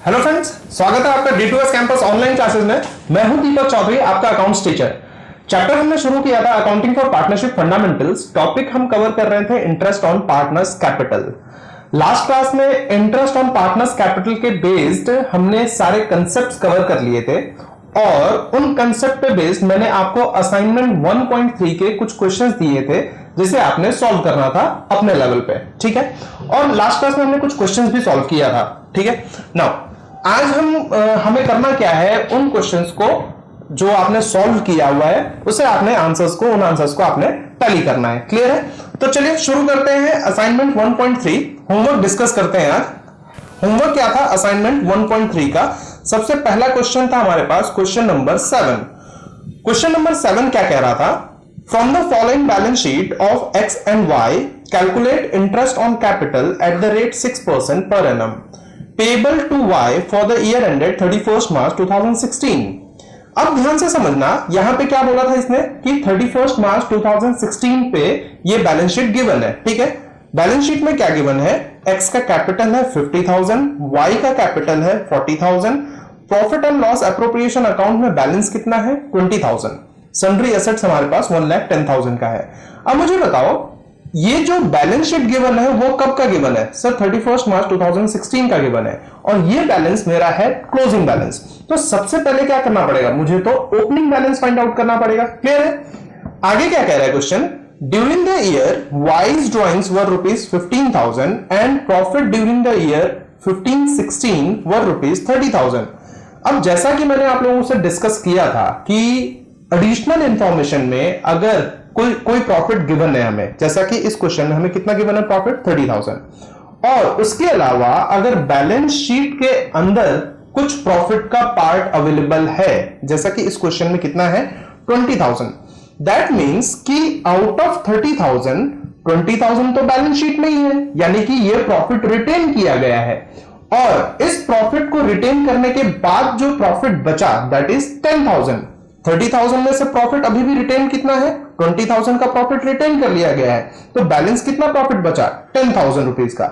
Hello friends, स्वागत है आपका D2S कैंपस ऑनलाइन क्लासेस में। मैं हूं दीपक चौधरी, आपका अकाउंट्स टीचर। चैप्टर हमने शुरू किया था accounting for partnership fundamentals. Topic हम कवर कर रहे थे interest on partners capital. Last class में इंटरेस्ट ऑन पार्टनर्स कैपिटल के बेस्ड हमने सारे कंसेप्ट कवर कर लिए थे और उन कंसेप्ट पे बेस्ड मैंने आपको असाइनमेंट 1.3 के कुछ क्वेश्चंस दिए थे जिसे आपने सॉल्व करना था अपने लेवल पे। ठीक है, और लास्ट क्लास में हमने कुछ क्वेश्चंस भी सॉल्व किया था। ठीक है, नाउ आज हमें करना क्या है, उन क्वेश्चंस को जो आपने सॉल्व किया हुआ है उसे आपने उन आंसर्स को आपने टैली करना है। क्लियर है? तो चलिए शुरू करते हैं असाइनमेंट 1.3। होमवर्क डिस्कस करते हैं। आज होमवर्क क्या था असाइनमेंट 1.3 का? सबसे पहला क्वेश्चन था हमारे पास क्वेश्चन नंबर 7। क्वेश्चन नंबर 7 क्या कह रहा था? From the following balance sheet of X and Y calculate interest on capital at the rate 6% per annum payable to Y for the year ended 31st March 2016। अब ध्यान से समझना, यहां पे क्या बोला था इसने कि 31st March 2016 पे ये बैलेंस शीट गिवन है। ठीक है, बैलेंस शीट में क्या गिवन है? X का कैपिटल है 50,000, Y का कैपिटल है 40,000, profit and loss appropriation account में बैलेंस कितना है? 20,000। सन्ड्री एसेट्स हमारे पास 1,10,000 का है। अब मुझे बताओ, ये जो बैलेंस शीट गिवन है वो कब का गिवन है? सर 31 मार्च 2016 का गिवन है और ये बैलेंस मेरा है क्लोजिंग बैलेंस। तो सबसे पहले क्या करना पड़ेगा? मुझे तो ओपनिंग बैलेंस फाइंड आउट करना पड़ेगा। क्लियर है? आगे क्या कह रहा है question? During the year wise drawings were rupees 15,000 and profit during the year 15-16 were rupees 30,000। अब जैसा कि मैंने आप लोगों से डिस्कस किया था कि एडिशनल इंफॉर्मेशन में अगर कोई प्रॉफिट गिवन है हमें, जैसा कि इस क्वेश्चन में हमें कितना गिवन है प्रॉफिट? 30,000, और उसके अलावा अगर बैलेंस शीट के अंदर कुछ प्रॉफिट का पार्ट अवेलेबल है, जैसा कि इस क्वेश्चन में कितना है? 20,000। दैट मींस कि आउट ऑफ 30,000 20,000 तो बैलेंस शीट में ही है, यानी कि ये प्रॉफिट रिटेन किया गया है और इस प्रॉफिट को रिटेन करने के बाद जो प्रॉफिट बचा दैट इज 10,000। 30,000 में से प्रॉफिट अभी भी रिटेन कितना है? 20,000 का प्रॉफिट रिटेन कर लिया गया है, तो बैलेंस कितना प्रॉफिट बचा? 10,000 रुपीज का।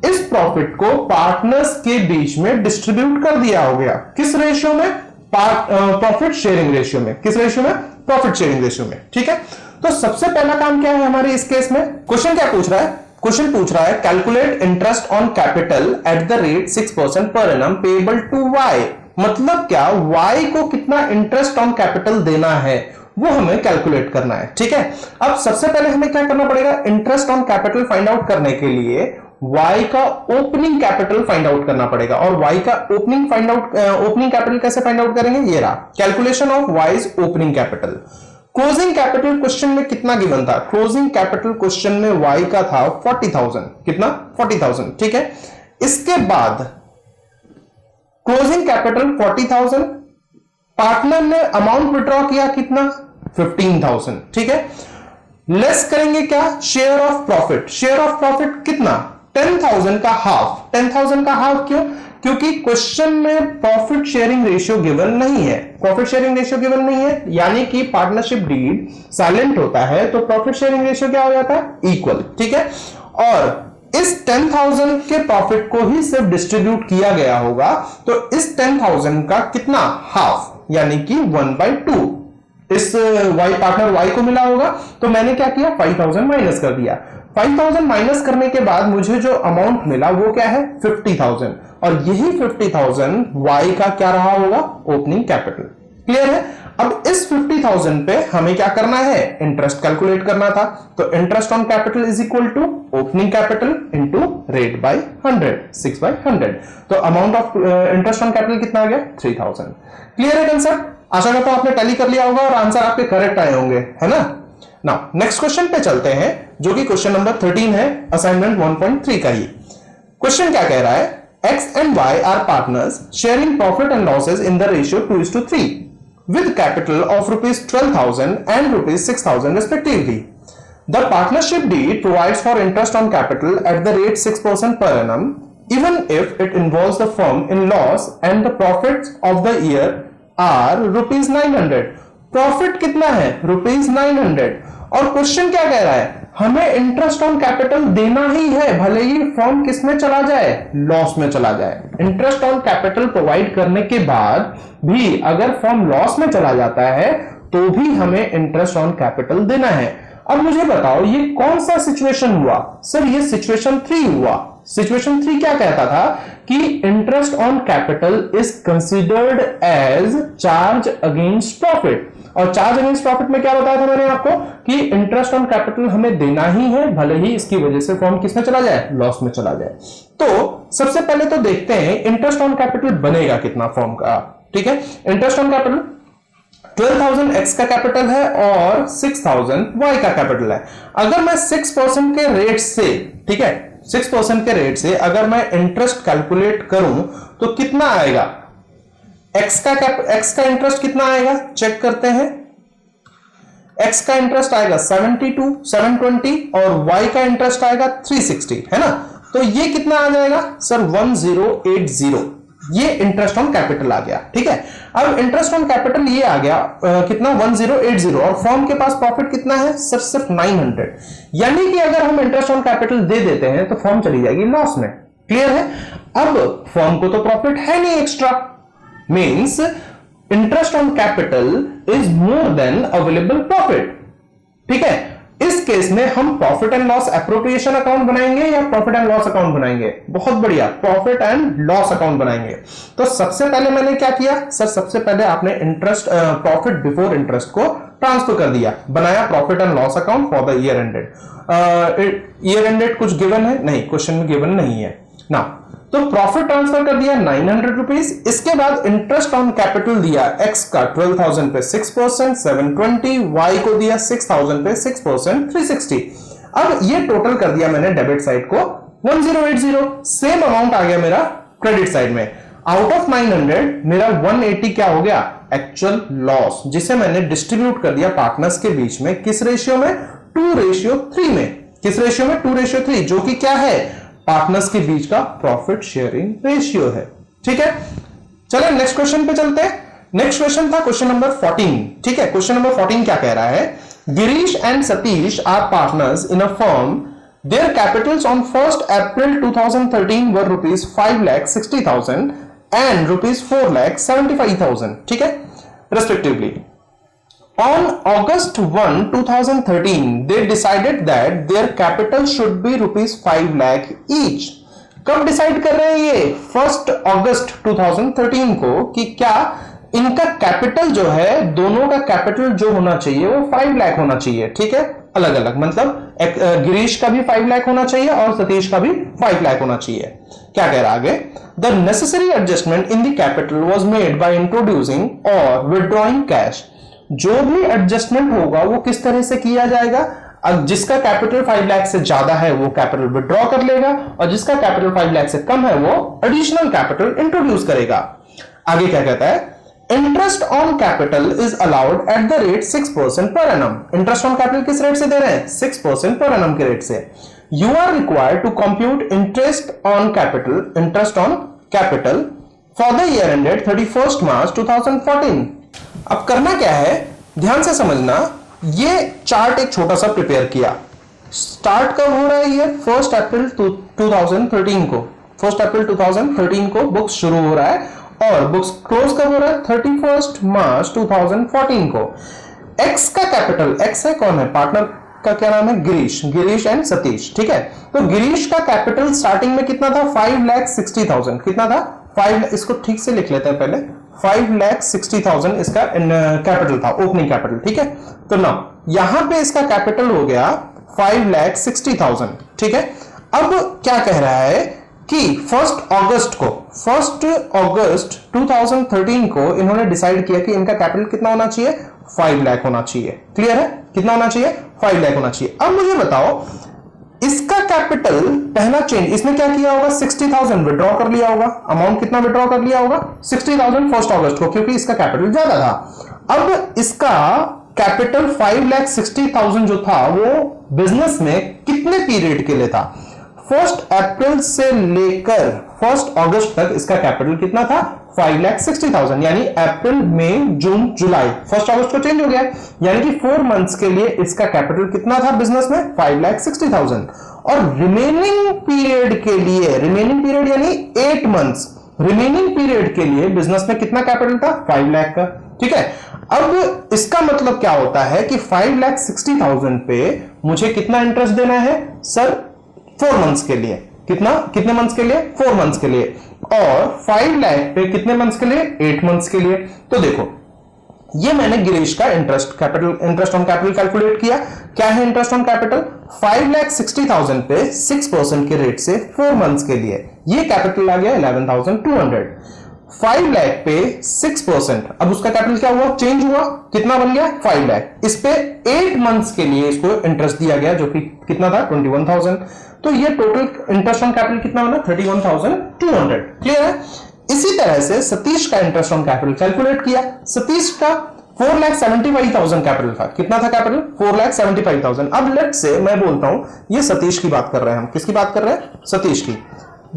इस प्रॉफिट को पार्टनर्स के बीच में डिस्ट्रीब्यूट कर दिया हो गया। किस रेशियो में? प्रॉफिट शेयरिंग रेशियो में। किस रेशियो में? प्रॉफिट शेयरिंग रेशियो में। ठीक है, तो सबसे पहला काम क्या है हमारे इस केस में? क्वेश्चन क्या पूछ रहा है? क्वेश्चन पूछ रहा है calculate interest on capital at the rate 6% per annum payable to Y। मतलब क्या? Y को कितना इंटरेस्ट ऑन कैपिटल देना है वो हमें कैलकुलेट करना है। ठीक है, अब सबसे पहले हमें क्या करना पड़ेगा? Interest on capital find out करने के लिए Y का ओपनिंग कैपिटल फाइंड आउट करना पड़ेगा। और Y का ओपनिंग कैपिटल कैसे फाइंड आउट करेंगे? ये रहा calculation of Y's opening capital. Closing capital question में कितना गिवन था? क्लोजिंग कैपिटल क्वेश्चन में Y का था 40,000। कितना? 40,000। ठीक है, इसके बाद क्लोजिंग कैपिटल 40,000, पार्टनर ने अमाउंट विड्रॉ किया कितना? 15,000। ठीक है, लेस करेंगे क्या? Share of profit. Share of profit कितना? 10,000 का हाफ। 10,000 का हाफ क्यों? क्योंकि क्वेश्चन में प्रॉफिट शेयरिंग रेशियो गिवन नहीं है। प्रॉफिट शेयरिंग रेशियो गिवन नहीं है, यानी कि पार्टनरशिप डीड साइलेंट होता है तो प्रॉफिट शेयरिंग रेशियो क्या हो जाता है? इक्वल। ठीक है, और इस 10,000 के प्रॉफिट को ही सिर्फ डिस्ट्रीब्यूट किया गया होगा, तो इस 10,000 का कितना? हाफ, यानी कि 1/2 इस पार्टनर Y को मिला होगा। तो मैंने क्या किया? 5,000 माइनस कर दिया। 5,000 माइनस करने के बाद मुझे जो अमाउंट मिला वो क्या है? 50,000, और यही 50,000 Y का क्या रहा होगा? Opening capital. क्लियर है? अब इस 50,000 पे हमें क्या करना है? इंटरेस्ट कैलकुलेट करना था। तो interest on capital is equal to opening capital into rate by 100, 6/100। तो amount of interest on capital कितना आ गया? 3,000। क्लियर है कंसेप्ट? आशा करता हूं आपने टैली कर लिया होगा और आंसर आपके करेक्ट आए होंगे, है ना? नाउ नेक्स्ट क्वेश्चन पे चलते हैं, जो कि क्वेश्चन नंबर 13 है असाइनमेंट 1.3 का ही। क्वेश्चन क्या कह रहा है? X and Y are partners sharing profit and losses in the ratio 2:3 with capital of rupees 12,000 and rupees 6,000 respectively. The partnership deed provides for interest on capital at the rate 6% per annum even if it involves the firm in loss and the profits of the year are rupees 900. Profit कितना है? rupees 900। और question क्या कह रहा है? हमें interest on capital देना ही है, भले ही फर्म किस में चला जाए, लॉस में चला जाए। इंटरेस्ट ऑन कैपिटल प्रोवाइड करने के बाद भी अगर फर्म लॉस में चला जाता है तो भी हमें इंटरेस्ट ऑन कैपिटल देना है। अब मुझे बताओ ये कौन सा सिचुएशन हुआ? सर ये सिचुएशन 3 हुआ। सिचुएशन 3 क्या कहता था कि interest on capital is considered as charge against profit. और चार्ज अगेंस्ट प्रॉफिट में क्या बताया था मैंने आपको कि इंटरेस्ट ऑन कैपिटल हमें देना ही है, भले ही इसकी वजह से फर्म किस में चला जाए, लॉस में चला जाए। तो सबसे पहले तो देखते हैं इंटरेस्ट ऑन कैपिटल बनेगा कितना फर्म का। ठीक है, इंटरेस्ट ऑन कैपिटल 12,000 एक्स का कैपिटल है और 6,000 वाई का कैपिटल है। अगर मैं 6% के रेट से, ठीक है, 6% के रेट से अगर मैं इंटरेस्ट कैलकुलेट करूं तो कितना आएगा? एक्स का इंटरेस्ट कितना आएगा चेक करते हैं। एक्स का इंटरेस्ट आएगा 72, 720 और वाई का इंटरेस्ट आएगा 360, है ना। तो ये कितना आ जाएगा सर? 1080। ये इंटरेस्ट ऑन कैपिटल आ गया। ठीक है, अब इंटरेस्ट ऑन कैपिटल ये आ गया कितना? 1080। और फर्म के पास प्रॉफिट कितना है सर? सिर्फ 900। यानी कि अगर हम इंटरेस्ट ऑन कैपिटल दे देते हैं तो फर्म चली जाएगी लॉस में। क्लियर है? अब फर्म को तो प्रॉफिट है नहीं extra, means interest on capital is more than available profit. ठीक है, इस केस में हम profit and loss appropriation account बनाएंगे या प्रॉफिट एंड लॉस अकाउंट बनाएंगे? बहुत बढ़िया, प्रॉफिट एंड लॉस अकाउंट बनाएंगे। तो सबसे पहले मैंने क्या किया सर? सबसे पहले आपने इंटरेस्ट प्रॉफिट बिफोर इंटरेस्ट को ट्रांसफर कर दिया, बनाया profit and loss account for the year ended. Year ended कुछ गिवन है? नहीं, क्वेश्चन में गिवन नहीं है ना। तो प्रॉफिट ट्रांसफर कर दिया 900 रुपीज। इसके बाद इंटरेस्ट ऑन कैपिटल दिया एक्स का 12,000 पे 6%, 720, वाई को दिया 6,000 पे 6%, 360। अब ये टोटल कर दिया मैंने डेबिट साइड को 1080। सेम अमाउंट आ गया मेरा क्रेडिट साइड में। आउट ऑफ 900 मेरा 180 क्या हो गया? एक्चुअल लॉस, जिसे मैंने डिस्ट्रीब्यूट कर दिया पार्टनर्स के बीच में। किस रेशियो में? 2:3 में। किस रेशियो में? 2:3, जो कि क्या है? पार्टनर्स के बीच का प्रॉफिट शेयरिंग रेशियो है। ठीक है, चलो नेक्स्ट क्वेश्चन पे चलते हैं। नेक्स्ट क्वेश्चन था क्वेश्चन नंबर 14। ठीक है, क्वेश्चन नंबर 14 क्या कह रहा है? Girish and Satish are partners in a firm. Their capitals on 1 April 2013 were rupees 5,60,000 and rupees 4,75,000। ठीक है, respectively. On August 1, 2013, they decided that their capital should be rupees 5 lakh each. कब decide कर रहे हैं ये? 1 अगस्त 2013 को कि क्या इनका कैपिटल जो है, दोनों का कैपिटल जो होना चाहिए वो 5 लाख होना चाहिए। ठीक है, अलग अलग, मतलब गिरीश का भी 5 लाख होना चाहिए और सतीश का भी 5 लाख होना चाहिए। क्या कह रहा है आगे? The necessary adjustment in the capital was made by introducing or withdrawing cash. जो भी एडजस्टमेंट होगा वो किस तरह से किया जाएगा? अब जिसका कैपिटल 5 लाख से ज्यादा है वो कैपिटल विड्रॉ कर लेगा और जिसका कैपिटल 5 लाख से कम है वो एडिशनल कैपिटल इंट्रोड्यूस करेगा। आगे क्या कहता है? Interest on capital is allowed at the rate 6% per annum. Interest on capital किस रेट से दे रहे हैं? 6% पर एनम के रेट से। You are required to compute interest on capital for the year ended 31 March 2014। अब करना क्या है, ध्यान से समझना। ये चार्ट एक छोटा सा प्रिपेयर किया। स्टार्ट कब हो रहा है ये? 1 अप्रैल 2013 को। 1 अप्रैल 2013 को बुक्स शुरू हो रहा है और बुक्स क्लोज कब हो रहा है? 31 मार्च 2014 को। एक्स का कैपिटल, एक्स है कौन है? पार्टनर का क्या नाम है? गिरीश एंड सतीश। ठीक है, तो गिरीश का कैपिटल स्टार्टिंग में कितना था? 5,60,000। कितना था? 5। इसको ठीक से लिख लेते हैं पहले। 5,60,000 इसका कैपिटल था, ओपनिंग कैपिटल। ठीक है, तो ना यहां पे इसका कैपिटल हो गया 5,60,000। ठीक है, अब क्या कह रहा है कि 1 अगस्त 2013 को इन्होंने डिसाइड किया कि इनका कैपिटल कितना होना चाहिए? 5 लाख होना चाहिए। क्लियर है? कितना होना चाहिए? 5 लाख होना चाहिए। अब मुझे बताओ, इसका कैपिटल पहला चेंज इसने क्या किया होगा? 60,000 विड्रॉ कर लिया होगा। अमाउंट कितना विड्रॉ कर लिया होगा? 60,000 1 अगस्त को, क्योंकि इसका कैपिटल ज्यादा था। अब इसका कैपिटल 5,60,000 जो था वो बिजनेस में कितने पीरियड के लिए था? 1 अप्रैल से लेकर 1 अगस्त तक इसका कैपिटल कितना था? 5,60,000, यानी अप्रैल, मई, जून, जुलाई, 1 अगस्त को चेंज हो गया, यानी कि 4 मंथ्स के लिए इसका कैपिटल कितना था बिजनेस में, 5,60,000। और रिमेनिंग पीरियड के लिए, रिमेनिंग पीरियड यानी 8 मंथ्स, रिमेनिंग पीरियड के लिए बिजनेस में कितना कैपिटल था, 5 लाख का। ठीक है, अब इसका मतलब क्या होता है कि 5,60,000 पे मुझे कितना इंटरेस्ट देना है सर, 4 मंथ्स के लिए। कितने मंथ्स के लिए, 4 मंथ्स के लिए। और 5 लाख पे कितने मंथ्स के लिए, 8 मंथ्स के लिए। तो देखो, ये मैंने गिरीश का इंटरेस्ट ऑन कैपिटल कैलकुलेट किया। क्या है इंटरेस्ट ऑन कैपिटल, 5,60,000 पे 6% के रेट से 4 मंथ्स के लिए ये कैपिटल आ गया 11,200। 5 लाख पे 6%, अब उसका कैपिटल क्या हुआ, चेंज हुआ, कितना बन गया, 5 लाख। इस पे 8 मंथ्स के लिए इसको इंटरेस्ट दिया गया, जो कि कितना था, 21,000। तो ये टोटल इंटरेस्ट ऑन कैपिटल कितना बना, 31,200। क्लियर है। इसी तरह से सतीश का इंटरेस्ट ऑन कैपिटल कैलकुलेट किया। सतीश का 4,75,000 कैपिटल था। कितना था कैपिटल, 4,75,000। अब लेट से मैं बोलता हूं, ये सतीश की बात कर रहे हैं हम, किसकी बात कर रहे हैं, सतीश की।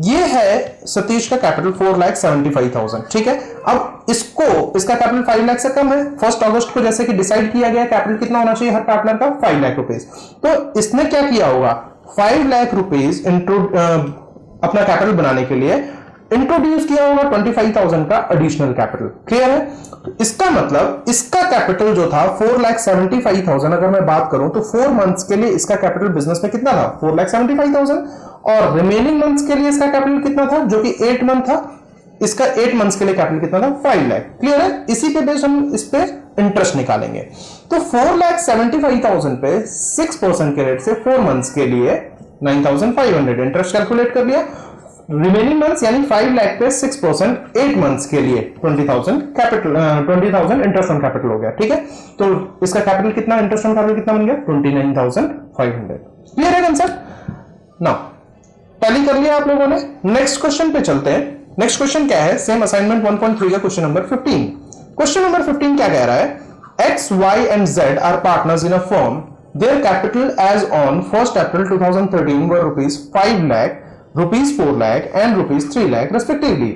ये है सतीश का कैपिटल 4,75,000। ठीक है, अब इसका कैपिटल 5 लाख से कम है। 1 अगस्त को जैसे कि डिसाइड किया गया कैपिटल कितना होना चाहिए हर पार्टनर का, 5 लाख रुपीज। तो इसने क्या किया होगा, 5 लाख रुपीज अपना कैपिटल बनाने के लिए इंट्रोड्यूस किया होगा 25,000 का एडिशनल कैपिटल। क्लियर है। इसका मतलब इसका कैपिटल जो था 4,75,000, अगर मैं बात करूं तो 4 मंथ्स के लिए इसका कैपिटल बिजनेस में कितना था, 4,75,000। और रिमेनिंग मंथ्स के लिए इसका कैपिटल कितना था, जो कि 8 मंथ था, इसका 8 मंथ्स के लिए कैपिटल कितना था, 5 लाख। क्लियर है। इसी पे बेस हम इस पे इंटरेस्ट निकालेंगे। तो 4,75,000 पे 6% के रेट से 4 मंथ्स के लिए 9,500 इंटरेस्ट कैलकुलेट कर लिया। रिमेनिंग मंथ्स यानी 5 लाख पे 6% 8 मंथ्स के लिए 20,000 कैपिटल, 20,000 इंटरेस्ट ऑन कैपिटल हो गया। ठीक है, तो इसका कैपिटल कितना, इंटरेस्ट ऑन कैपिटल कितना बन गया, 29,500। क्लियर है कंसेप्ट। नाउ टैली कर लिया आप लोगों ने। नेक्स्ट क्वेश्चन पे चलते हैं। नेक्स्ट क्वेश्चन क्या है, सेम असाइनमेंट 1.3 का क्वेश्चन नंबर 15। क्वेश्चन नंबर 15 क्या कह रहा है, X, Y and Z are partners in a firm. Their capital as on 1st April 2013 were rupees 5 lakh, rupees 4 lakh and rupees 3 lakh respectively.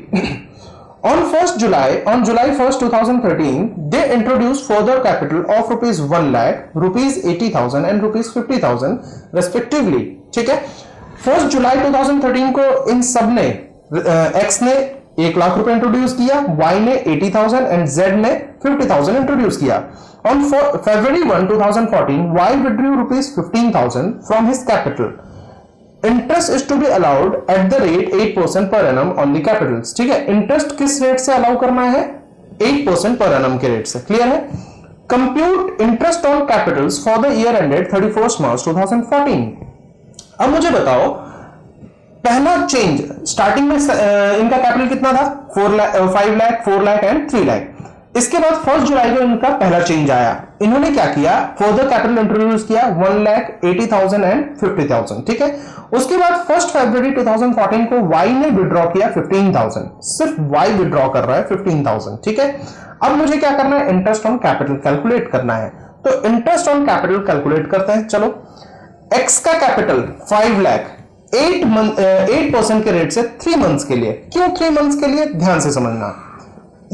On July 1st 2013 they introduced further capital of rupees 1 lakh, rupees 80,000 and rupees 50,000 respectively. ठीक है, 1 जुलाई 2013 को इन सब ने, X ने 1 लाख रुपए introduce किया, Y ने 80,000 and Z ने 50,000 इंट्रोड्यूस किया। On February 1, 2014, Y withdrew rupees 15,000 from his capital. Interest is to be allowed at the rate 8% per annum on the capitals. ठीक है, इंटरेस्ट किस रेट से अलाउ करना है, 8% पर annum के रेट से। क्लियर है। Compute interest on Capitals for the year ended 31 March 2014। अब मुझे बताओ, पहला चेंज स्टार्टिंग में इनका कैपिटल कितना था, 5 लाख, 4 लाख एंड 3 लाख। इसके बाद 1 जुलाई को इनका पहला चेंज आया। इन्होंने क्या किया, फर्दर कैपिटल इंट्रोड्यूस किया 1,80,000 एंड 50,000। ठीक है, उसके बाद 1 फरवरी 2014 को Y ने विड्रॉ किया 15,000। सिर्फ Y विड्रॉ कर रहा है 15,000। ठीक है, अब मुझे क्या करना है, इंटरेस्ट ऑन कैपिटल कैलकुलेट करना है। तो इंटरेस्ट ऑन कैपिटल कैलकुलेट करते हैं। चलो, X का कैपिटल 5 लाख, 8% के रेट से 3 मंथ्स के लिए। क्यों 3 मंथ्स के लिए, ध्यान से समझना।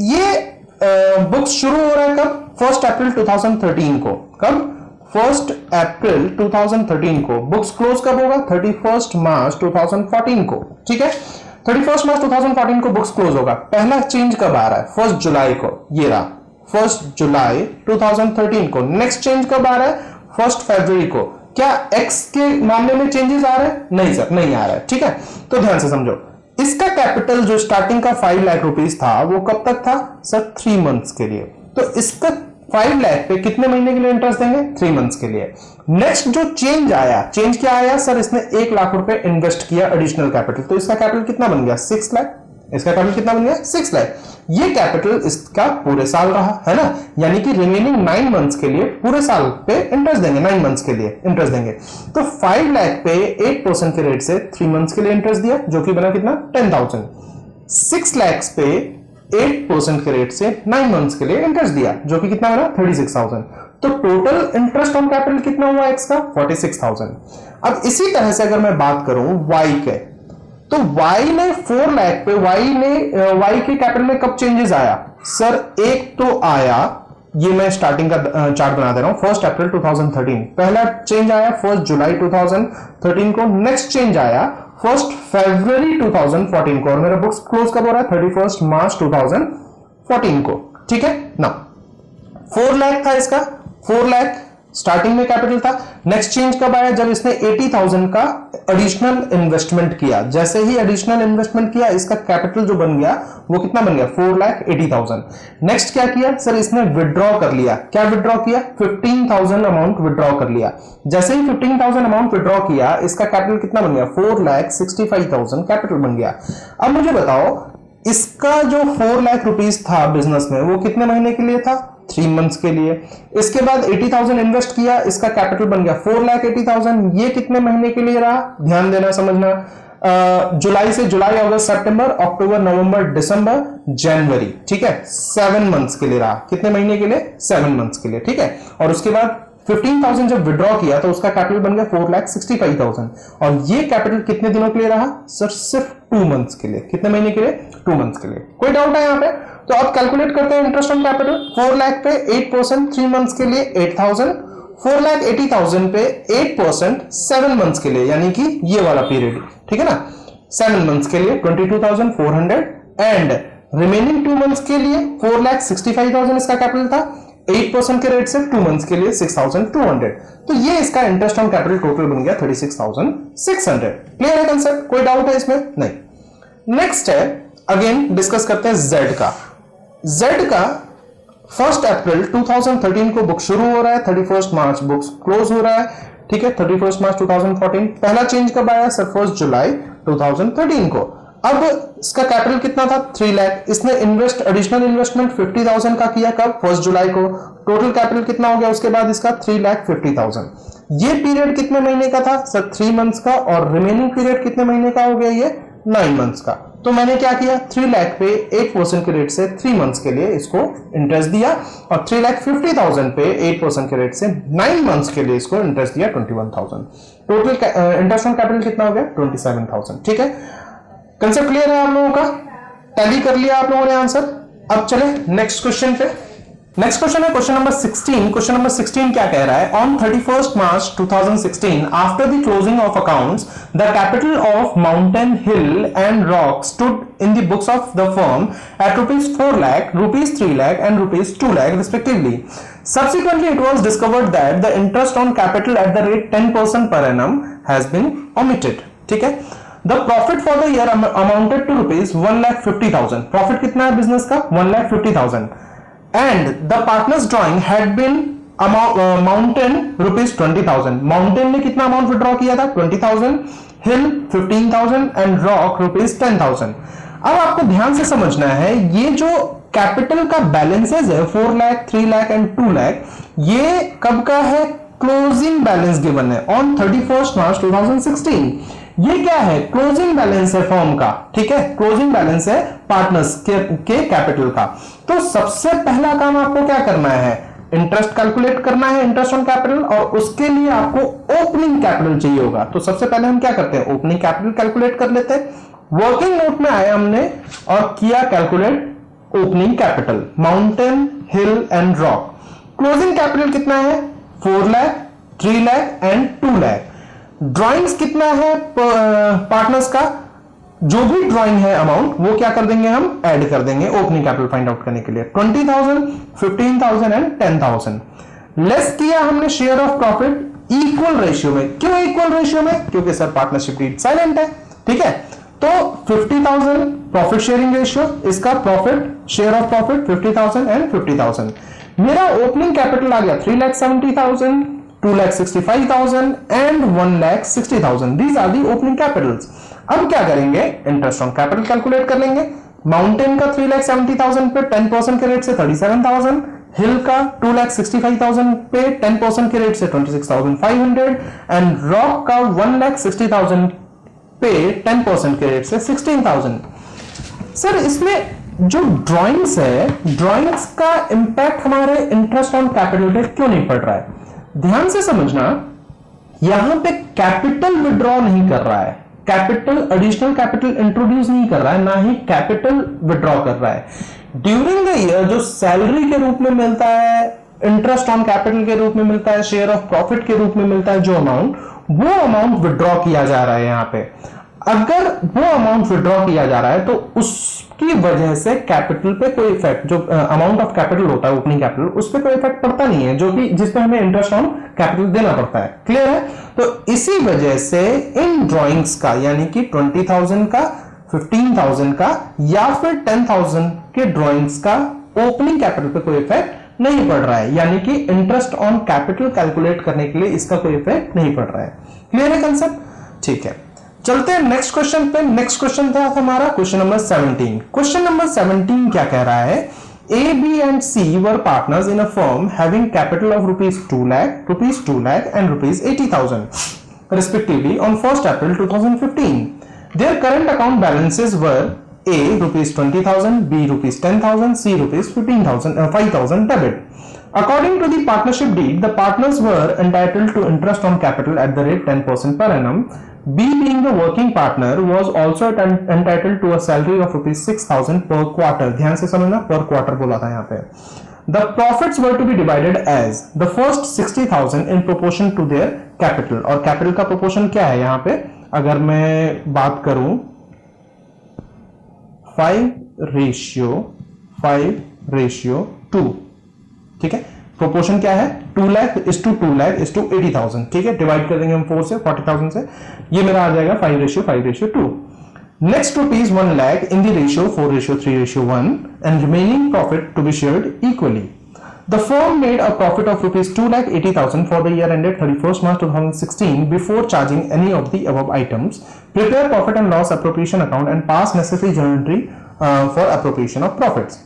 ये बुक्स शुरू हो रहा है कब, 1 अप्रैल 2013 को। कब, 1 अप्रैल 2013 को। बुक्स क्लोज कब होगा, 31 मार्च 2014 को। ठीक है, 31 मार्च 2014 को बुक्स क्लोज होगा। पहला चेंज कब आ रहा है, 1 जुलाई को। ये रहा 1 जुलाई 2013 को। नेक्स्ट चेंज कब आ रहा है, 1 फरवरी को। क्या X के मामले में चेंजेस आ रहे हैं, नहीं सर, नहीं आ रहा है। ठीक है, तो ध्यान से समझो। इसका कैपिटल जो स्टार्टिंग का 5 लाख रुपीस था, वो कब तक था सर, 3 मंथ्स के लिए। तो इसका 5 लाख पे कितने महीने के लिए इंटरेस्ट देंगे, 3 मंथ्स के लिए। नेक्स्ट जो चेंज आया, चेंज क्या आया सर, इसने 1 लाख रुपए इन्वेस्ट किया एडिशनल कैपिटल। तो इसका कैपिटल कितना बन गया, 6 लाख। इसका कैपिटल कितना बन गया, 6 लाख। ये कैपिटल इसका पूरे साल रहा है ना, यानी कि रिमेनिंग 9 मंथ्स के लिए पूरे साल पे इंटरेस्ट देंगे, 9 मंथ्स के लिए इंटरेस्ट देंगे। तो 5 लाख पे 8% के रेट से 3 मंथ्स के लिए इंटरेस्ट दिया, जो कि बना कितना, 10,000। 6 लाख पे 8% के रेट से 9 मंथ्स के लिए इंटरेस्ट दिया, जो कि कितना बना, 36,000। तो टोटल इंटरेस्ट ऑन कैपिटल कितना हुआ X का, 46,000। अब इसी तरह से अगर मैं बात करूं Y के, तो y ने 4 लाख पे y के कैपिटल में कब चेंजेस आया सर? एक तो आया, ये मैं स्टार्टिंग का चार्ट बना दे रहा हूं, 1 अप्रैल 2013 पहला चेंज आया 1 जुलाई 2013 को, नेक्स्ट चेंज आया 1 फरवरी 2014 को, और मेरा बुक्स क्लोज कब हो रहा है? 31 मार्च 2014 को। ठीक है ना, 4 लाख था इसका, 4 लाख स्टार्टिंग में कैपिटल था। नेक्स्ट चेंज कब आया? जब इसने 80,000 का एडिशनल इन्वेस्टमेंट किया। जैसे ही एडिशनल इन्वेस्टमेंट किया, इसका कैपिटल जो बन गया वो कितना बन गया? 4,80,000। नेक्स्ट क्या किया सर? इसने विड्रॉ कर लिया। क्या विड्रॉ किया? 15,000 अमाउंट विड्रॉ कर लिया। जैसे ही 15,000 अमाउंट विड्रॉ किया, इसका कैपिटल कितना बन गया? 4,65,000 कैपिटल बन गया। अब मुझे बताओ, इसका जो 4 लाख रुपीस था बिजनेस में, वो कितने महीने के लिए था? 3 मंथ्स के लिए। इसके बाद 80,000 इन्वेस्ट किया, इसका कैपिटल बन गया 4,80,000। ये कितने महीने के लिए रहा? ध्यान देना, समझना। जुलाई से जुलाई, अगस्त, सितंबर, अक्टूबर, नवंबर, दिसंबर, जनवरी। ठीक है, 7 मंथ्स के लिए रहा। कितने महीने के लिए? 7 मंथ्स के लिए। ठीक है, और उसके बाद 15,000 जब विड्रॉ किया तो उसका कैपिटल बन गया 4,65,000। और ये कैपिटल कितने दिनों के लिए रहा सर? सिर्फ 2 मंथ्स के लिए। कितने महीने के लिए? 2 मंथ्स के लिए। कोई डाउट है यहां पे? तो अब कैलकुलेट करते हैं इंटरेस्ट ऑन कैपिटल। 4 लाख पे 8%, 3 मंथ्स के लिए 8,000। 4,80,000 पे 8% 7 मंथ्स के लिए, यानी कि ये वाला पीरियड। ठीक है ना, 7 मंथ्स के लिए 22,400, एंड रिमेनिंग 2 मंथ्स के लिए 4,65,000 इसका कैपिटल था। 8% के रेट से 2 मंथ्स के लिए 6,200। तो ये इसका इंटरेस्ट ऑन कैपिटल टोटल बन गया 36,600। क्लियर है कंसेप्ट? कोई डाउट है इसमें? नहीं। नेक्स्ट है, अगेन डिस्कस करते हैं जेड का। जेड का 1 अप्रैल 2013 को बुक शुरू हो रहा है, 31 मार्च बुक्स क्लोज हो रहा है। ठीक है, 31 मार्च 2014। पहला चेंज कब आया सर? 1 जुलाई 2013 को। अब इसका कैपिटल कितना था? 3 लाख। इसने एडिशनल इन्वेस्टमेंट 50,000 का किया कब? 1 जुलाई को। टोटल कैपिटल कितना हो गया उसके बाद इसका? 3,50,000। ये पीरियड कितने महीने का था सर? 3 मंथ्स का। और रिमेनिंग पीरियड कितने महीने का हो गया? ये 9 मंथ्स का। तो मैंने क्या किया? 3 लाख पे 8% के रेट से 3 मंथ्स के लिए इसको इंटरेस्ट दिया, और 3,50,000 पे 8% के रेट से 9 मंथ्स के लिए इसको इंटरेस्ट दिया 21,000। टोटल इंटरेस्ट ऑन कैपिटल कितना हो गया? 27,000। ठीक है, कंसेप्ट क्लियर है आप लोगों का? टैली कर लिया आप लोगों ने आंसर। अब चले नेक्स्ट क्वेश्चन पे। नेक्स्ट क्वेश्चन है क्वेश्चन नंबर 16। क्वेश्चन नंबर 16 क्या कह रहा है? On 31 March 2016, after the closing of accounts, the capital of Mountain Hill and Rock stood in the books of the firm at ₹4 lakh, ₹3 lakh and ₹2 lakh respectively. Subsequently, it was discovered that the interest on capital at the rate 10% per annum has been omitted. ठीक है, The profit for the year amounted to ₹1,50,000. Profit कितना है business का? 1,50,000. And the partner's drawing had been mountain ₹20,000. Mountain ने कितना amount withdraw किया था? 20,000. Hill 15,000 and rock ₹10,000. अब आपको ध्यान से समझना है, ये जो कैपिटल का बैलेंसेज है 4 लाख, 3 लाख एंड 2 लाख, ये कब का है? क्लोजिंग बैलेंस गिवन है ऑन 31 मार्च 2016। ये क्या है? क्लोजिंग बैलेंस है फर्म का। ठीक है, क्लोजिंग बैलेंस है पार्टनर्स के कैपिटल का। तो सबसे पहला काम आपको क्या करना है? इंटरेस्ट कैलकुलेट करना है, इंटरेस्ट ऑन कैपिटल, और उसके लिए आपको ओपनिंग कैपिटल चाहिए होगा। तो सबसे पहले हम क्या करते हैं? ओपनिंग कैपिटल कैलकुलेट कर लेते हैं। वर्किंग नोट में आया हमने और किया calculate opening capital, mountain, Hill and rock. Closing capital कितना है? 4 लाख, 3 लाख एंड 2 लाख। ड्राइंग्स कितना है पार्टनर्स का? जो भी ड्राइंग है अमाउंट वो क्या कर देंगे? हम ऐड कर देंगे ओपनिंग कैपिटल फाइंड आउट करने के लिए। 20,000, 15,000 एंड 10,000। लेस किया हमने share of profit equal ratio में। क्यों इक्वल रेशियो में? क्योंकि सर पार्टनरशिप डीड साइलेंट है। ठीक है, तो 50,000 प्रॉफिट शेयरिंग रेशियो, इसका profit share of profit 50,000 and 50,000। मेरा ओपनिंग कैपिटल आ गया 3,70,000, 2,65,000 and 1,60,000। These are the opening capitals. अब क्या करेंगे? इंटरेस्ट ऑन कैपिटल कैलकुलेट कर लेंगे। माउंटेन का 3,70,000 पे 10% के रेट से 37,000, हिल का 2,65,000 पे 10% के रेट से 26,500 एंड रॉक का 1,60,000 पे 10% के रेट से 16,000। सर इसमें जो ड्राइंग्स है, ड्राइंग्स का इंपैक्ट हमारे इंटरेस्ट ऑन कैपिटल पे क्यों नहीं पड़ रहा है? ध्यान से समझना, यहां पे कैपिटल विड्रॉ नहीं कर रहा है। कैपिटल, एडिशनल कैपिटल इंट्रोड्यूस नहीं कर रहा है, ना ही कैपिटल विड्रॉ कर रहा है। ड्यूरिंग द ईयर जो सैलरी के रूप में मिलता है, इंटरेस्ट ऑन कैपिटल के रूप में मिलता है, शेयर ऑफ प्रॉफिट के रूप में मिलता है जो अमाउंट, वो अमाउंट विड्रॉ किया जा रहा है यहां पे। अगर वो अमाउंट विड्रॉ किया जा रहा है तो उसकी वजह से कैपिटल पे कोई इफेक्ट, जो अमाउंट ऑफ कैपिटल होता है ओपनिंग कैपिटल, उस पर कोई इफेक्ट पड़ता नहीं है, जो कि जिसपे हमें इंटरेस्ट ऑन कैपिटल देना पड़ता है। क्लियर है? तो इसी वजह से इन ड्रॉइंग्स का, यानी कि 20,000 का, 15,000 का या फिर 10,000 के ड्रॉइंग्स का ओपनिंग कैपिटल पे कोई इफेक्ट नहीं पड़ रहा है, यानी कि इंटरेस्ट ऑन कैपिटल कैलकुलेट करने के लिए इसका कोई इफेक्ट नहीं पड़ रहा है। क्लियर है कंसेप्ट? ठीक है, चलते हैं नेक्स्ट क्वेश्चन पे। नेक्स्ट क्वेश्चन था हमारा क्वेश्चन नंबर 17। क्वेश्चन नंबर 17 क्या कह रहा है? A, B and C were partners in a firm having capital of rupees 2 lakh, rupees 2 lakh and rupees 80,000 respectively on 1st April 2015. Their current account balances were A rupees 20,000, B rupees 10,000, C rupees 5,000 debit. According to the partnership deed, the partners were entitled to interest on capital at the rate 10% per annum. B, being the working partner, was also entitled to a salary of rupees 6,000 per quarter. ध्यान से समझना, per quarter बोला था यहाँ पे। The profits were to be divided as the first 60,000 in proportion to their capital. और capital का proportion क्या है यहाँ पे? अगर मैं बात करूं 5:2, ठीक है। प्रोपोर्शन क्या है? 2 lakh is to 2 lakh is to 80,000, ठीक है। डिवाइड कर देंगे हम 4 से, 40,000 से, ये मेरा आ जाएगा 5:2। Next rupees 1 lakh in the ratio 4:3:1 and remaining profit to be shared equally. The firm made a profit of rupees 2,80,000 for the year ended 31st March 2016 before charging any of the above items. Prepare profit and loss appropriation account and pass necessary journal entry for appropriation of profits.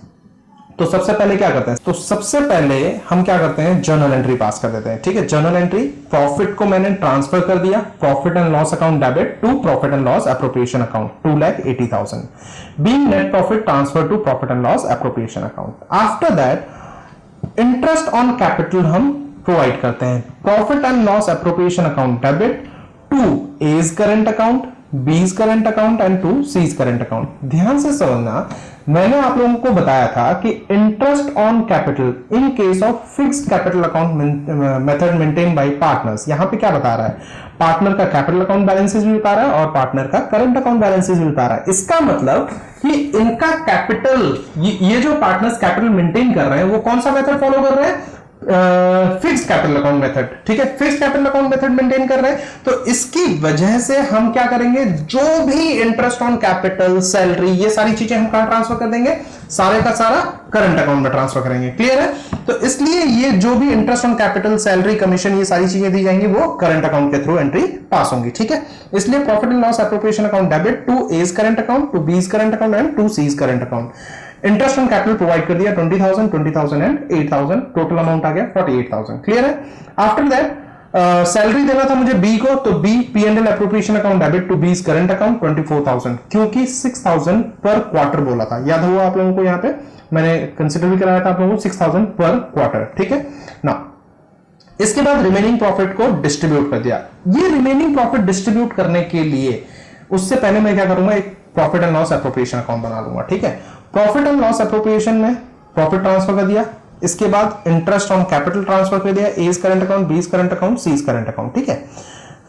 तो सबसे पहले क्या करते हैं? तो सबसे पहले हम क्या करते हैं? जर्नल एंट्री पास कर देते हैं, ठीक है। जर्नल एंट्री, प्रॉफिट को मैंने ट्रांसफर कर दिया, profit and loss account debit to profit and loss appropriation account 2,80,000, being net profit transfer to profit and loss appropriation account. After that interest on capital हम प्रोवाइड करते हैं, profit and loss appropriation account debit to A's current account, B's current account and to C's current account. ध्यान से समझना, मैंने आप लोगों को बताया था कि interest on capital in case of fixed capital account method maintain by partners, यहां पे क्या बता रहा है? पार्टनर का कैपिटल अकाउंट बैलेंसेस भी बता रहा है और पार्टनर का करंट अकाउंट बैलेंसेस भी बता रहा है। इसका मतलब कि इनका कैपिटल, ये जो पार्टनर्स कैपिटल मेंटेन कर रहे हैं वो कौन सा मेथड फॉलो कर रहे हैं? फिक्स्ड कैपिटल अकाउंट मेथड, ठीक है। Fixed capital account method maintain कर रहे हैं, तो इसकी वजह से हम क्या करेंगे? जो भी इंटरेस्ट ऑन कैपिटल, सैलरी, ये सारी चीजें हम कहां ट्रांसफर कर देंगे? सारे का सारा करंट अकाउंट में ट्रांसफर करेंगे। क्लियर है? तो इसलिए ये जो भी interest on capital, salary, commission, ये सारी चीजें दी जाएंगी वो करंट अकाउंट के थ्रू एंट्री पास होंगी, ठीक है। इसलिए profit and loss appropriation account debit to A's current account, to B's current account and to C's current account. Interest on capital provide कर दिया 20,000, 20,000 एंड 8,000, टोटल अमाउंट आ गया 48,000। Clear है? After that salary देना था मुझे बी को, तो B P and L appropriation account debit to B's current account 24,000, क्योंकि 6,000 पर क्वार्टर बोला था, याद हुआ आप लोगों को? यहाँ पे मैंने कंसिडर भी कराया था आप लोगों को 6,000 पर क्वार्टर, ठीक है ना। इसके बाद रिमेनिंग प्रॉफिट को डिस्ट्रीब्यूट कर दिया। ये रिमेनिंग प्रॉफिट डिस्ट्रीब्यूट करने के लिए उससे पहले मैं क्या करूंगा? एक profit and loss appropriation account बना लूंगा, ठीक है। प्रॉफिट एंड लॉस एप्रोप्रिएशन में प्रॉफिट ट्रांसफर कर दिया, इसके बाद इंटरेस्ट ऑन कैपिटल ट्रांसफर कर दिया, as current account, B's current account, C's current account, ठीक है।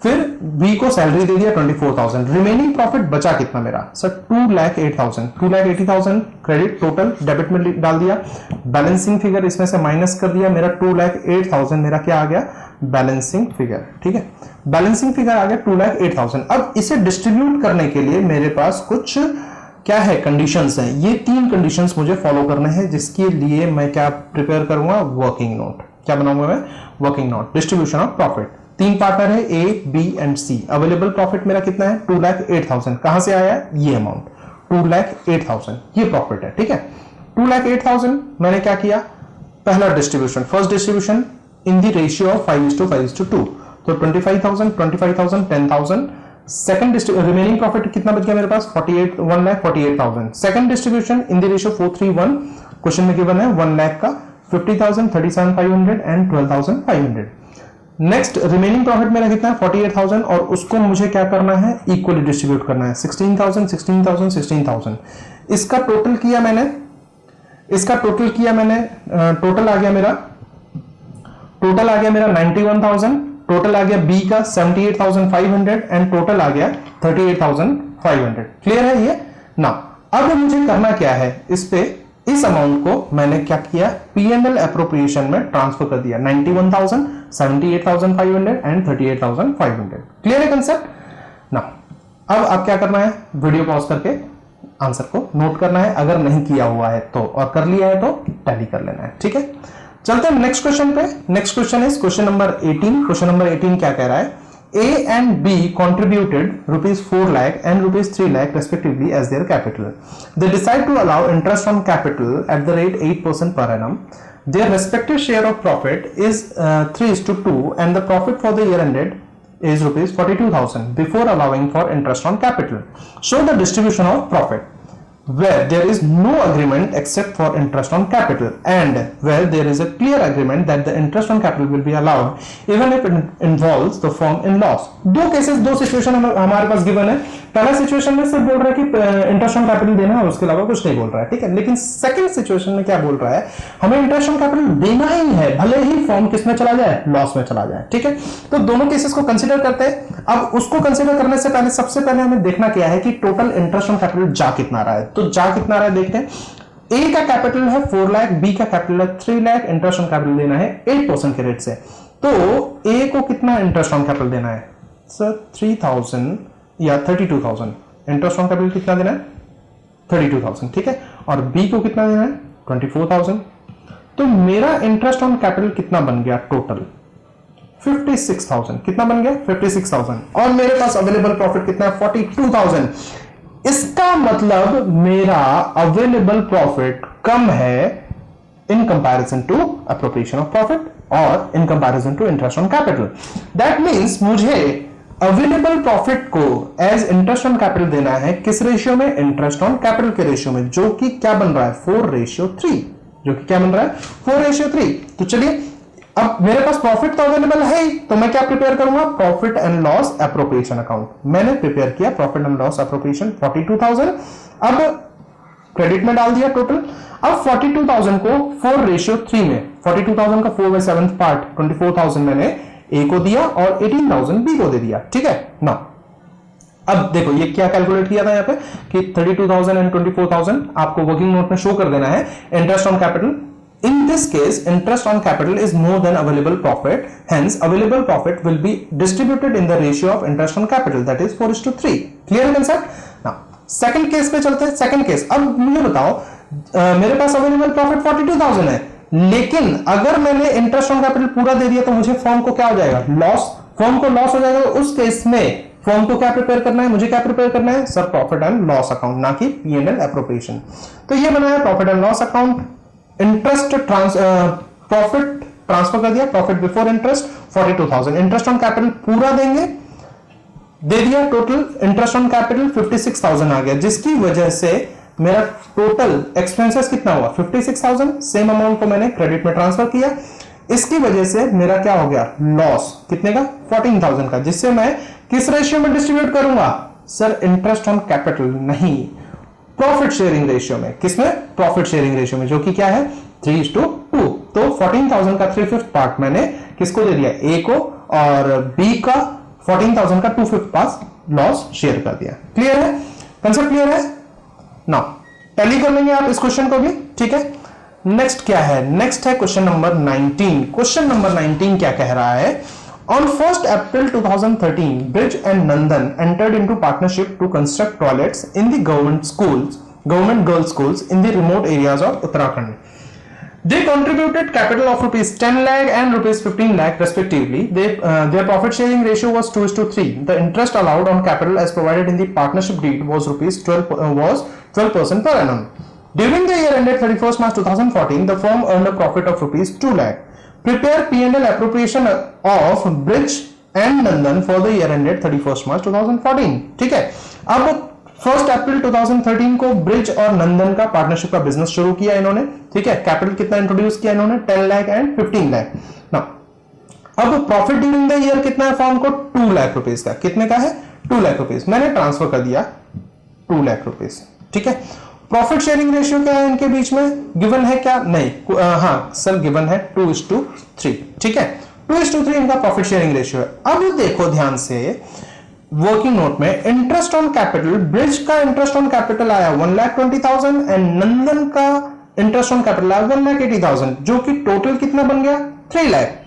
फिर बी को सैलरी दे दिया 24,000। रिमेनिंग प्रॉफिट बचा कितना मेरा? सर 2,08,000, 2,80,000 क्रेडिट टोटल डेबिट में डाल दिया, बैलेंसिंग फिगर इसमें से माइनस कर दिया, मेरा 2,08,000 मेरा क्या आ गया? बैलेंसिंग फिगर, ठीक है। बैलेंसिंग फिगर आ गया 2,08,000। अब इसे डिस्ट्रीब्यूट करने के लिए मेरे पास कुछ क्या है? कंडीशंस हैं। ये 3 कंडीशंस मुझे फॉलो करने हैं, जिसके लिए मैं क्या प्रिपेयर करूंगा? Working note. क्या बनाऊंगा मैं? Working note. Distribution of profit, 3 partner है A, B and C. Available profit मेरा कितना है? 2,08,000। कहां से आया? ये अमाउंट 2,08,000, ये प्रॉफिट है, ठीक है। 2,08,000 मैंने क्या किया? पहला distribution, first distribution in the ratio of 5:2, तो 25,000, 25,000, 10,000। सेकंड रिमेनिंग प्रॉफिट कितना बच गया मेरे पास? 1,48,000। Second distribution in the ratio 4:3:1, question में गिवन है 1 लाख का 50,000, 37,500 एंड 12,500। नेक्स्ट रिमेनिंग प्रॉफिट मेरा कितना है 48,000 और उसको मुझे क्या करना है इक्वली डिस्ट्रीब्यूट करना है 16,000 16,000 16,000 इसका टोटल किया मैंने टोटल आ गया मेरा 91,000 टोटल आ गया बी का 78,500 एंड टोटल आ गया 38,500 क्लियर है ये ना। अब मुझे करना क्या है इस अमाउंट को मैंने क्या किया P&L एप्रोप्रिएशन में ट्रांसफर कर दिया 91,000 78,500 एंड 38,500 क्लियर है कंसेप्ट ना। अब आप क्या करना है वीडियो पॉज करके आंसर को नोट करना है अगर नहीं किया हुआ है तो, और कर लिया है तो टैली कर लेना है। ठीक है चलते हैं नेक्स्ट क्वेश्चन पे। Next question is question number 18। Question number 18 क्या कह रहा है A and B contributed rupees 4 lakh and rupees 3 lakh respectively as their capital. They decide to allow interest on capital at the rate 8% per annum. Their respective share of profit is 3:2 and the profit for the year ended is rupees 42,000 before allowing for interest on capital. Show the distribution of profit where there is no agreement except for interest on capital and where there is a clear agreement that the interest on capital will be allowed even if it involves the firm in loss. दो situation हमारे पास given है। पहला situation में सिर्फ बोल रहा है कि इंटरेस्ट ऑन कैपिटल देना है, उसके अलावा कुछ नहीं बोल रहा है। ठीक है, लेकिन सेकंड सिचुएशन में क्या बोल रहा है, हमें इंटरेस्ट ऑन कैपिटल देना ही है भले ही फर्म किसमें चला जाए, लॉस में चला जाए। ठीक है, तो दोनों केसेस को कंसीडर करते हैं। अब उसको कंसीडर करने से पहले सबसे पहले हमें देखना क्या है कि टोटल इंटरेस्ट ऑन कैपिटल जा कितना रहा है। तो जा कितना रहा है देखते हैं। ए का कैपिटल है 4 लाख, बी का कैपिटल है 3 लाख, इंटरेस्ट ऑन कैपिटल देना है 8% के रेट से। तो ए को कितना इंटरेस्ट ऑन कैपिटल देना है सर 3,000 या 32,000। इंटरेस्ट ऑन कैपिटल कितना देना है 32,000। ठीक है, और बी को कितना देना है 24,000। तो मेरा इंटरेस्ट ऑन कैपिटल कितना बन गया टोटल 56,000। कितना बन गया 56,000 और मेरे पास अवेलेबल प्रॉफिट कितना है 42,000। इसका मतलब मेरा अवेलेबल प्रॉफिट कम है in comparison to appropriation of profit और in comparison to interest on capital. That means मुझे अवेलेबल प्रॉफिट को एज इंटरेस्ट ऑन कैपिटल देना है किस रेशियो में, इंटरेस्ट ऑन कैपिटल के रेशियो में, जो कि क्या बन रहा है 4:3, जो कि क्या बन रहा है 4:3। तो चलिए अब मेरे पास प्रॉफिट तो अवेलेबल है ही, तो मैं क्या प्रिपेयर करूंगा profit and loss appropriation account. मैंने प्रिपेयर किया प्रॉफिट एंड लॉस एप्रोप्रिएशन 42,000। अब क्रेडिट में डाल दिया टोटल। अब 42,000 को 4:3 में 42,000 का 4/7 पार्ट 24,000 मैंने ए को दिया और 18,000 बी को दे दिया। ठीक है ना। अब देखो ये क्या कैलकुलेट किया था यहाँ पे कि 32,000 एंड 24,000 आपको वर्किंग नोट में शो कर देना है interest on capital. In this case, interest on capital is more than available profit. Hence, available profit will be distributed in the ratio of interest on capital, that is 4:3. Clear है concept? Now, second case पे चलते हैं। second case, अब मुझे बताओ मेरे पास available profit 42,000 है, लेकिन अगर मैंने इंटरेस्ट ऑन कैपिटल पूरा दे दिया तो मुझे फर्म को क्या हो जाएगा लॉस, फर्म को लॉस हो जाएगा। उस केस में फर्म को क्या प्रिपेयर करना है, मुझे क्या प्रिपेयर करना है sir profit and loss account, ना कि P&L एप्रोप्रिएशन। तो ये बनाया profit and loss account. Interest profit transfer कर दिया, profit before interest 42,000। Interest on capital पूरा देंगे, दे दिया। टोटल इंटरेस्ट ऑन कैपिटल 56,000 आ गया, जिसकी वजह से मेरा टोटल एक्सपेंसेस कितना हुआ 56,000। सेम अमाउंट को मैंने क्रेडिट में ट्रांसफर किया, इसकी वजह से मेरा क्या हो गया लॉस कितने का 14,000 का, जिससे मैं किस रेशियो में डिस्ट्रीब्यूट करूंगा सर इंटरेस्ट ऑन कैपिटल नहीं, प्रॉफिट शेयरिंग रेशियो में। किसमें प्रॉफिट शेयरिंग रेशियो में, जो कि क्या है 3:2। तो 14,000 का 3/5 पार्ट मैंने किसको दे दिया ए को, और बी का 14,000 का 2/5 पार्ट लॉस शेयर कर दिया। क्लियर है कंसेप्ट, क्लियर है ना। टैली कर लेंगे आप इस क्वेश्चन को भी। ठीक है, नेक्स्ट क्या है, नेक्स्ट है क्वेश्चन नंबर 19। क्वेश्चन नंबर 19 क्या कह रहा है, On 1st April 2013, Bridge and Nandan entered into partnership to construct toilets in the government girls schools in the remote areas of Uttarakhand. They contributed capital of rupees 10 lakh and rupees 15 lakh respectively. Their profit sharing ratio was 2:3. The interest allowed on capital as provided in the partnership deed was 12% per annum. During the year ended 31st March 2014, the firm earned a profit of rupees 2 lakh. Prepare P&L appropriation of Bridge and Nandan for the year ended 31st March 2014. ठीक है, अब 1 April 2013 को bridge और नंदन का partnership का business शुरू किया इन्होंने। ठीक है, कैपिटल कितना इंट्रोड्यूस किया इन्होंने 10 लाख एंड 15 लाख। नाउ अब प्रॉफिट ड्यूरिंग द ईयर कितना है फॉर्म को, 2 लाख रुपीस का। कितने का है, 2 लाख रुपीस। मैंने ट्रांसफर कर दिया 2 लाख रुपीस, ठीक है। प्रॉफिट शेयरिंग रेशियो क्या है इनके बीच में, गिवन है क्या, नहीं, हाँ सर गिवन है 2:3, ठीक है, 2:3 इनका प्रॉफिट शेयरिंग रेशियो है। अब देखो ध्यान से वर्किंग नोट में इंटरेस्ट ऑन कैपिटल, ब्रिज का इंटरेस्ट ऑन कैपिटल आया 1,20,000 एंड नंदन का इंटरेस्ट ऑन कैपिटल आया 1,80,000, जो कि टोटल कितना बन गया 3 लाख।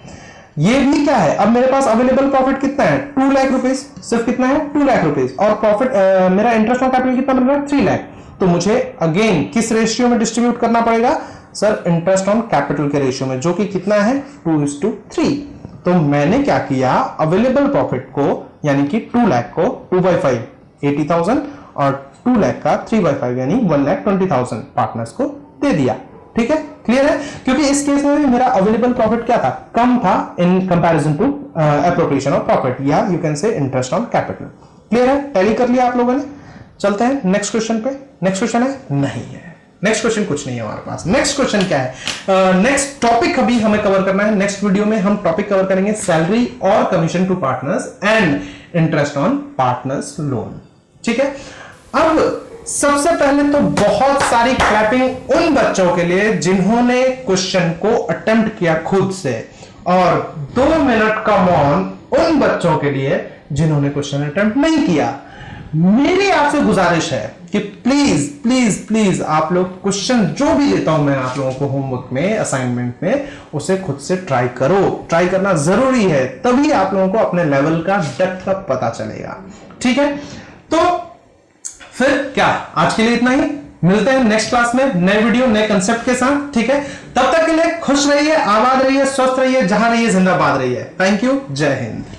ये भी क्या है, अब मेरे पास अवेलेबल प्रॉफिट कितना है 2 लाख रुपीस, सिर्फ कितना है 2 लाख रुपीस, और प्रॉफिट मेरा इंटरेस्ट ऑन कैपिटल कितना बन रहा है 3 लाख। तो मुझे अगेन किस रेशियो में डिस्ट्रीब्यूट करना पड़ेगा सर, इंटरेस्ट ऑन कैपिटल के रेशियो में, जो कि कितना है 2:3। तो मैंने क्या किया, अवेलेबल प्रॉफिट को यानी कि 2 लाख को 2/5 80,000 और 2 लाख का 3/5 यानी 1,20,000 पार्टनर्स को दे दिया, ठीक है, क्लियर है। क्योंकि इस केस में भी मेरा अवेलेबल प्रॉफिट क्या था, कम था in comparison to appropriation of profit, या you can say interest on capital. Clear है, टैली कर लिया आप लोगों ने। चलते हैं नेक्स्ट क्वेश्चन पे। नेक्स्ट क्वेश्चन है, नहीं है, नेक्स्ट क्वेश्चन कुछ नहीं है हमारे पास। नेक्स्ट क्वेश्चन क्या है, नेक्स्ट टॉपिक अभी हमें कवर करना है। नेक्स्ट वीडियो में हम टॉपिक कवर करेंगे सैलरी और commission to partners and interest on partners loan, ठीक है। अब सबसे पहले तो बहुत सारी क्लैपिंग उन बच्चों के लिए जिन्होंने क्वेश्चन को अटेम्प्ट किया खुद से, और 2 मिनट का मौन उन बच्चों के लिए जिन्होंने क्वेश्चन अटेम्प्ट नहीं किया। मेरी आपसे गुजारिश है कि प्लीज प्लीज प्लीज आप लोग क्वेश्चन जो भी देता हूं मैं आप लोगों को होमवर्क में, असाइनमेंट में, उसे खुद से ट्राई करो। ट्राई करना जरूरी है, तभी आप लोगों को अपने लेवल का डेप्थ का पता चलेगा, ठीक है। तो फिर क्या, आज के लिए इतना ही। मिलते हैं नेक्स्ट क्लास में नए वीडियो नए कंसेप्ट के साथ, ठीक है। तब तक के लिए खुश रहिए, आबाद रहिए, स्वस्थ रहिए, जहां रहिए जिंदाबाद रहिए। थैंक यू, जय हिंद।